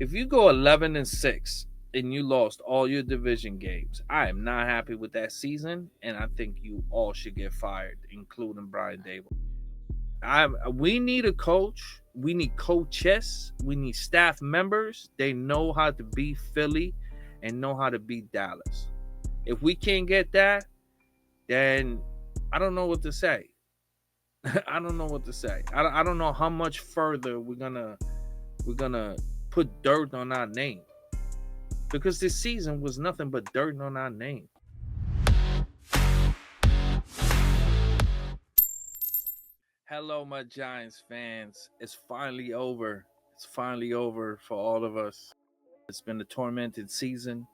If you go 11-6 and you lost all your division games, I am not happy with that season, and I think you all should get fired, including Brian Dable. We need a coach. We need coaches. We need staff members. They know how to beat Philly and know how to beat Dallas. If we can't get that, then I don't know what to say. I don't know what to say. I don't know how much further we're gonna put dirt on our name, because this season was nothing but dirt on our name. Hello, my Giants fans. It's finally over. It's finally over for all of us. It's been a tormented season.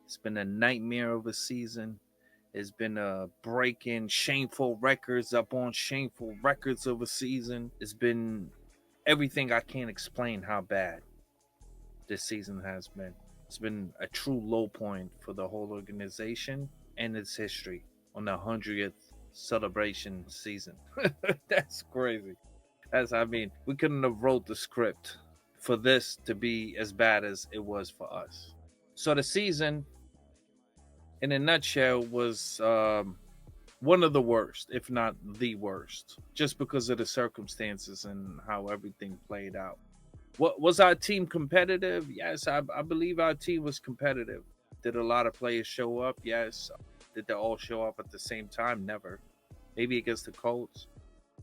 It's been a nightmare of a season. It's been a breaking shameful records up on shameful records of a season. It's been everything I can't explain how bad this season has been. It's been a true low point for the whole organization and its history on the 100th celebration season. That's crazy. We couldn't have wrote the script for this to be as bad as it was for us. So the season, in a nutshell, was one of the worst, if not the worst, just because of the circumstances and how everything played out. What was our team competitive? Yes, I believe our team was competitive. Did a lot of players show up? Yes. Did they all show up at the same time? Never. Maybe against the Colts.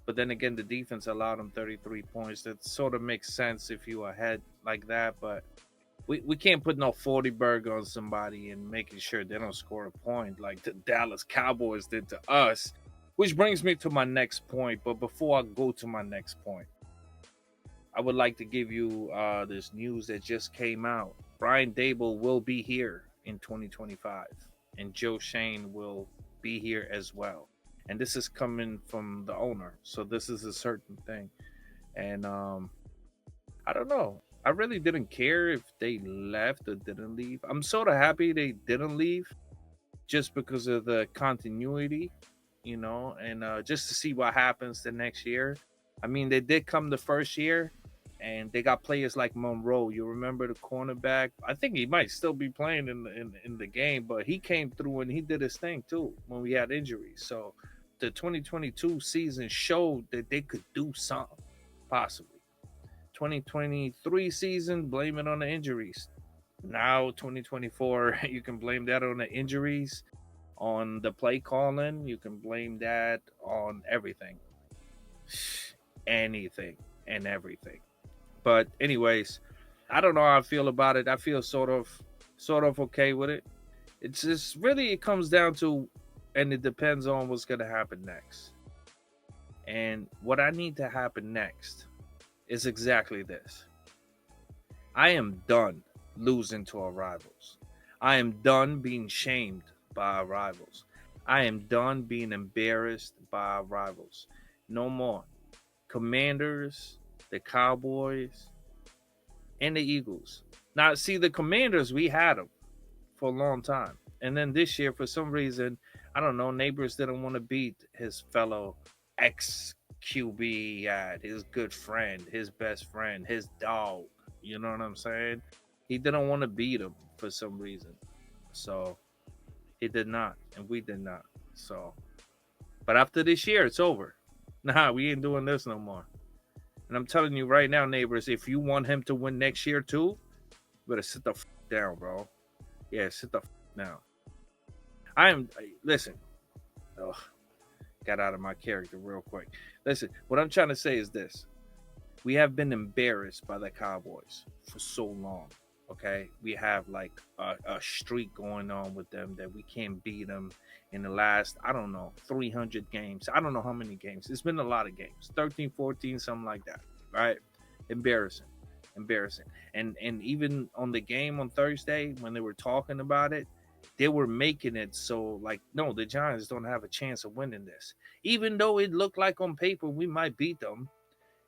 But then again, the defense allowed them 33 points. That sort of makes sense if you ahead like that. But we can't put no 40 burger on somebody and making sure they don't score a point like the Dallas Cowboys did to us. Which brings me to my next point. But before I go to my next point, I would like to give you this news that just came out. Brian Dable will be here in 2025, and Joe Shane will be here as well. And this is coming from the owner, so this is a certain thing. And I don't know. I really didn't care if they left or didn't leave. I'm sort of happy they didn't leave, just because of the continuity, and just to see what happens the next year. I mean, they did come the first year, and they got players like Monroe. You remember the cornerback? I think he might still be playing in the game, but he came through and he did his thing too when we had injuries. So the 2022 season showed that they could do something, possibly. 2023 season, blame it on the injuries. Now 2024, you can blame that on the injuries, on the play calling. You can blame that on everything, anything and everything. But anyways, I don't know how I feel about it. I feel sort of okay with it. It's just really, it comes down to, and it depends on what's gonna happen next. And what I need to happen next is exactly this. I am done losing to our rivals. I am done being shamed by our rivals. I am done being embarrassed by our rivals. No more. Commanders, the Cowboys, and the Eagles. Now, see, the Commanders, we had them for a long time. And then this year, for some reason, I don't know, Neighbors didn't want to beat his fellow ex QB he had, his good friend, his best friend, his dog. You know what I'm saying? He didn't want to beat him for some reason. So he did not, and we did not. So, but after this year, it's over. Nah, we ain't doing this no more. And I'm telling you right now, Neighbors, if you want him to win next year too, you better sit the down, bro. Yeah, sit the down. Listen. Ugh, got out of my character real quick. Listen, what I'm trying to say is this. We have been embarrassed by the Cowboys for so long. Okay, we have like a streak going on with them that we can't beat them in the last, I don't know, 300 games. I don't know how many games. It's been a lot of games, 13, 14, something like that. Right? Embarrassing. And even on the game on Thursday, when they were talking about it, they were making it so like, no, the Giants don't have a chance of winning this. Even though it looked like on paper we might beat them,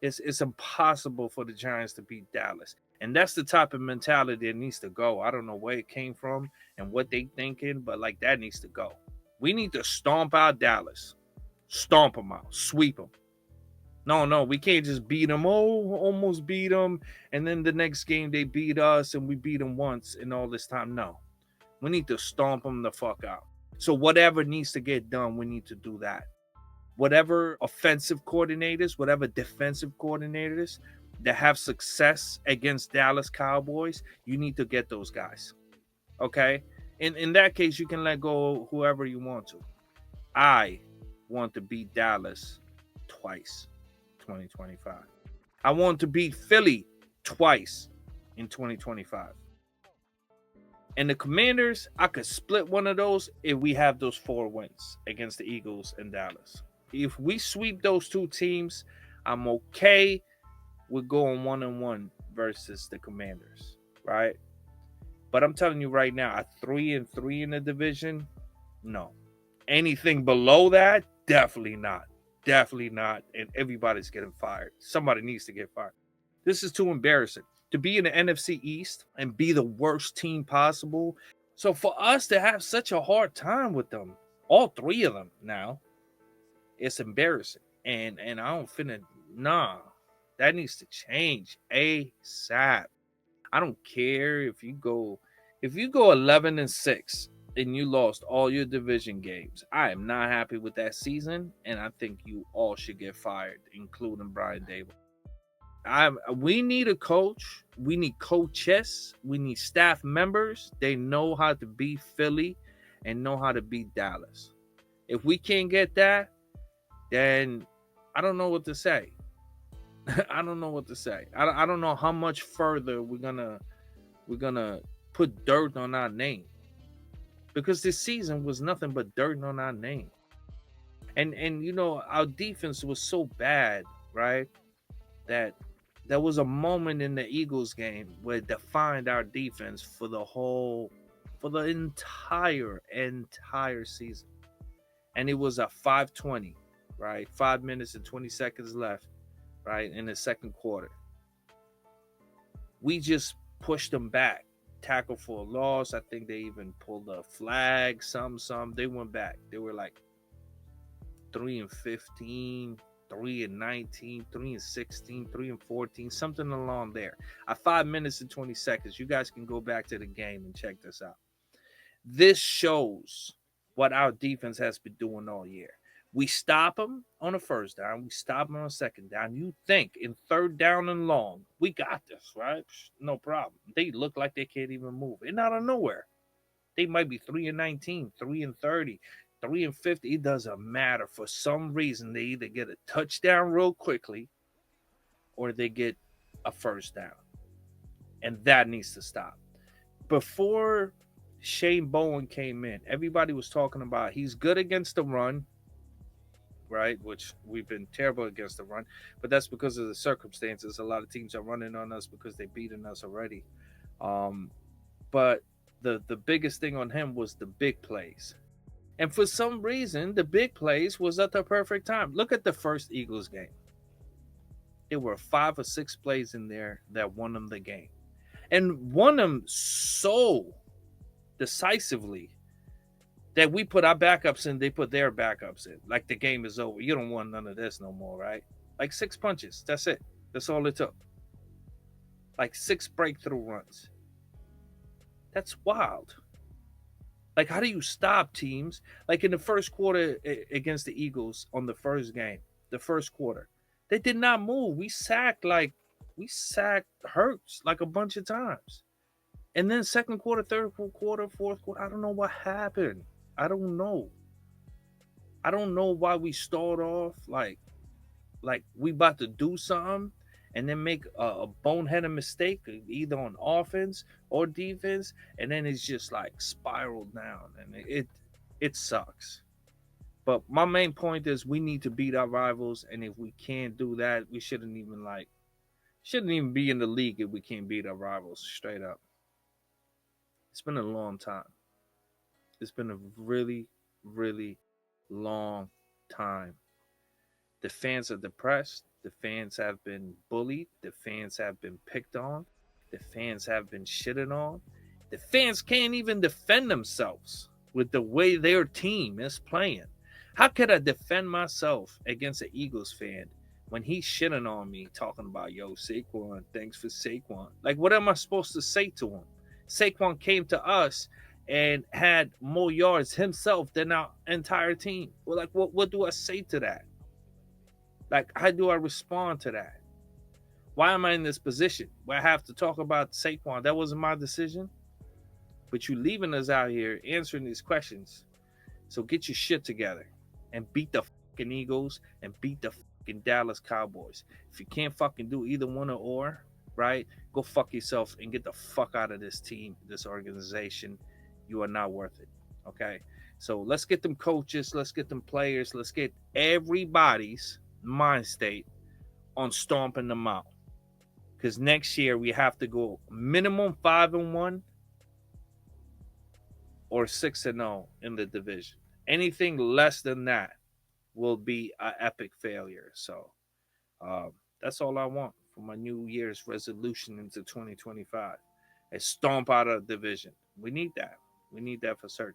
it's impossible for the Giants to beat Dallas. And that's the type of mentality that needs to go. I don't know where it came from and what they thinking, but like that needs to go. We need to stomp out Dallas. Stomp them out. Sweep them. No, we can't just beat them. Oh, almost beat them, and then the next game they beat us, and we beat them once, and all this time. No, we need to stomp them the fuck out. So whatever needs to get done, we need to do that. Whatever offensive coordinators, whatever defensive coordinators that have success against Dallas Cowboys, you need to get those guys. Okay? In that case, you can let go whoever you want to. I want to beat Dallas twice 2025. I want to beat Philly twice in 2025. And the Commanders, I could split one of those if we have those 4 wins against the Eagles and Dallas. If we sweep those 2 teams, I'm okay with going 1-1 versus the Commanders, right? But I'm telling you right now, at 3-3 in the division, no. Anything below that, definitely not. Definitely not. And everybody's getting fired. Somebody needs to get fired. This is too embarrassing. To be in the NFC East and be the worst team possible. So for us to have such a hard time with them, all 3 of them now, it's embarrassing. And I don't finna, nah. That needs to change ASAP. I don't care if you go 11-6 and you lost all your division games. I am not happy with that season, and I think you all should get fired, including Brian Dable. We need a coach. We need coaches. We need staff members. They know how to beat Philly and know how to beat Dallas. If we can't get that, then I don't know what to say. I don't know what to say. I don't know how much further we're gonna put dirt on our name, because this season was nothing but dirt on our name. And you know, our defense was so bad, right? That there was a moment in the Eagles game where it defined our defense for the entire season. And it was a 5:20, right? 5 minutes and 20 seconds left, right, in the second quarter. We just pushed them back. Tackle for a loss. I think they even pulled a flag. Some. They went back. They were like 3-15, 3-19, 3-16, 3-14, something along there. At 5 minutes and 20 seconds, you guys can go back to the game and check this out. This shows what our defense has been doing all year. We stop them on a first down. We stop them on a second down. You think in third down and long, we got this, right? No problem. They look like they can't even move. And out of nowhere, they might be 3-19, 3-30, 3-50. It doesn't matter. For some reason, they either get a touchdown real quickly or they get a first down. And that needs to stop. Before Shane Bowen came in, everybody was talking about he's good against the run, right? Which we've been terrible against the run, but that's because of the circumstances. A lot of teams are running on us because they've beaten us already. But the biggest thing on him was the big plays. And for some reason, the big plays was at the perfect time. Look at the first Eagles game. There were 5 or 6 plays in there that won them the game. And won them so decisively that we put our backups in, they put their backups in. Like the game is over. You don't want none of this no more, right? Like 6 punches. That's it. That's all it took. Like 6 breakthrough runs. That's wild. Like, how do you stop teams? Like in the first quarter against the Eagles on the first game, the first quarter, they did not move. We sacked Hurts like a bunch of times. And then second quarter, third quarter, fourth quarter, I don't know what happened. I don't know. I don't know why we start off like we about to do something and then make a boneheaded mistake either on offense or defense, and then it's just like spiraled down, and it sucks. But my main point is we need to beat our rivals, and if we can't do that, we shouldn't even be in the league if we can't beat our rivals straight up. It's been a long time. It's been a really, really long time. The fans are depressed. The fans have been bullied. The fans have been picked on. The fans have been shitted on. The fans can't even defend themselves with the way their team is playing. How could I defend myself against an Eagles fan when he's shitting on me, talking about, yo, Saquon, thanks for Saquon. Like, what am I supposed to say to him? Saquon came to us and had more yards himself than our entire team. Well, like, what do I say to that? Like, how do I respond to that? Why am I in this position where I have to talk about Saquon? That wasn't my decision. But you leaving us out here answering these questions. So get your shit together and beat the fucking Eagles and beat the fucking Dallas Cowboys. If you can't fucking do either one or, right, go fuck yourself and get the fuck out of this team, this organization. You are not worth it. Okay? So let's get them coaches, let's get them players, let's get everybody's mind state on stomping them out. Because next year we have to go minimum 5-1 or 6-0 in the division. Anything less than that will be an epic failure. So that's all I want for my New Year's resolution into 2025. Is stomp out of division. We need that. We need that for certain.